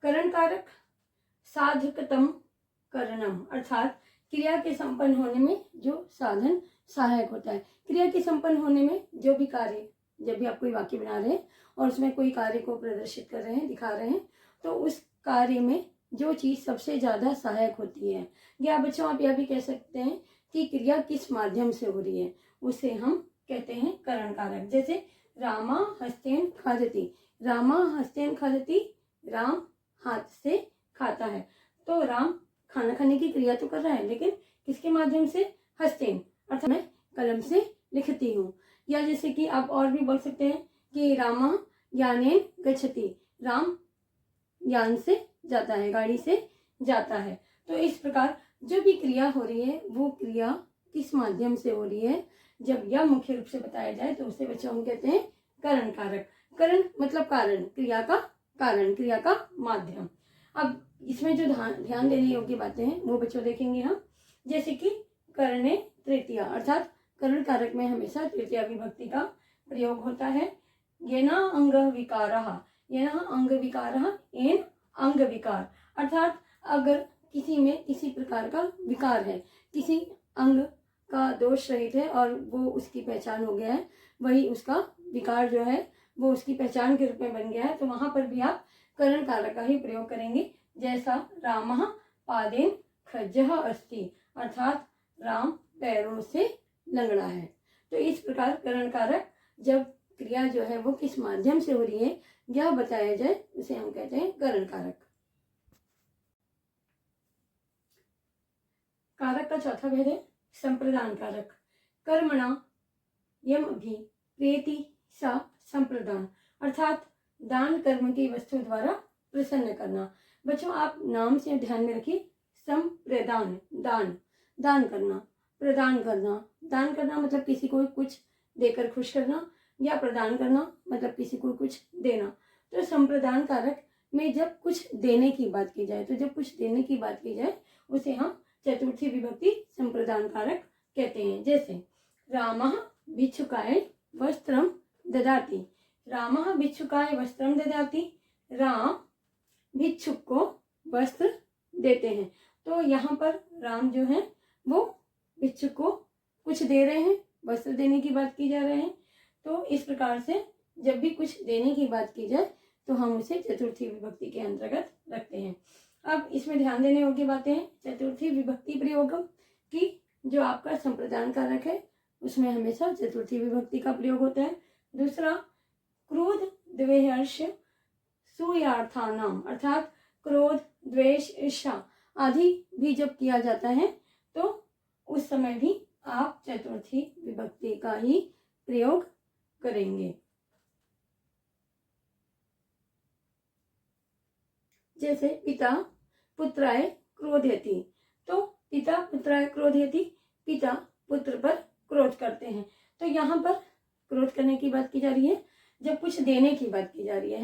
करण कारक साधकतम करणम, अर्थात क्रिया के संपन्न होने में जो साधन सहायक होता है। क्रिया के संपन्न होने में जो भी कार्य, जब भी आप कोई वाक्य बना रहे हैं और उसमें कोई कार्य को प्रदर्शित कर रहे हैं, दिखा रहे हैं, तो उस कार्य में जो चीज सबसे ज्यादा सहायक होती है, या बच्चों आप यह भी कह सकते हैं कि क्रिया किस माध्यम से हो रही है, उसे हम कहते हैं करण कारक। जैसे रामा हस्तेन खादति, रामा हस्तेन खादति, राम हाथ से खाता है। तो राम खाना खाने की क्रिया तो कर रहा है, लेकिन किसके माध्यम से? हस्तेन, अर्थात मैं कलम से लिखती हूँ। या जैसे कि आप और भी बोल सकते हैं कि रामा यानेन गच्छति, राम यान से जाता है, गाड़ी से जाता है। तो इस प्रकार जो भी क्रिया हो रही है वो क्रिया किस माध्यम से हो रही है, जब यह मुख्य रूप से बताया जाए तो उसे बच्चों हम कहते हैं करण कारक। करण मतलब कारण, क्रिया का कारण, क्रिया का माध्यम। अब इसमें जो ध्यान देने योग्य बातें हैं वो बच्चों देखेंगे हम। जैसे कि करणे तृतीया, अर्थात करण कारक में हमेशा तृतीया विभक्ति का प्रयोग होता है। येना अंग विकारः, येना अंग विकारः, एन अंग विकार, अर्थात अगर किसी में किसी प्रकार का विकार है, किसी अंग का दोष रहित है और वो उसकी पहचान हो गया है, वही उसका विकार जो है वो उसकी पहचान के रूप में बन गया है, तो वहां पर भी आप करण कारक का ही प्रयोग करेंगे। जैसा रामः पादेन खज्जः अस्ति, अर्थात राम पैरों से लंगड़ा है। तो इस प्रकार करण कारक जब क्रिया जो है वो किस माध्यम से हो रही है यह बताया जाए उसे हम कहते हैं करण कारक। कारक का चौथा भेद है संप्रदान कारक। कर्मणा यम भी प्रेति सा संप्रदान, अर्थात दान कर्म की वस्तु द्वारा प्रसन्न करना। बच्चों आप नाम से ध्यान में रखिए, संप्रदान दान, दान करना, प्रदान करना, दान करना मतलब किसी को कुछ देकर खुश करना, या प्रदान करना मतलब किसी को कुछ देना। तो संप्रदान कारक में जब कुछ देने की बात की जाए, तो जब कुछ देने की बात की जाए उसे हम चतुर्थी विभक्ति संप्रदान कारक कहते हैं। जैसे रामः भिक्षुकाय वस्त्रम ददाति, रामः भिक्षुकाय वस्त्रम ददाति, राम भिक्षुक को वस्त्र देते हैं। तो यहाँ पर राम जो है वो भिक्षुक को कुछ दे रहे हैं, वस्त्र देने की बात की जा रहे हैं। तो इस प्रकार से जब भी कुछ देने की बात की जाए तो हम उसे चतुर्थी विभक्ति के अंतर्गत रखते हैं। अब इसमें ध्यान देने योग्य बातें हैं चतुर्थी विभक्ति प्रयोगम की। जो आपका संप्रदान कारक है उसमें हमेशा चतुर्थी विभक्ति का प्रयोग होता है। दूसरा, क्रोध द्वेष सुयार्थानाम, अर्थात क्रोध द्वेष ईर्ष्या आदि भी जब किया जाता है तो उस समय भी आप चतुर्थी विभक्ति का ही प्रयोग करेंगे। जैसे पिता पुत्राय क्रोधयति, तो पिता पुत्राय क्रोधयति, पिता पुत्र पर क्रोध करते हैं। तो यहाँ पर क्रोध करने की बात की जा रही है जब कुछ देने की बात की जा रही है।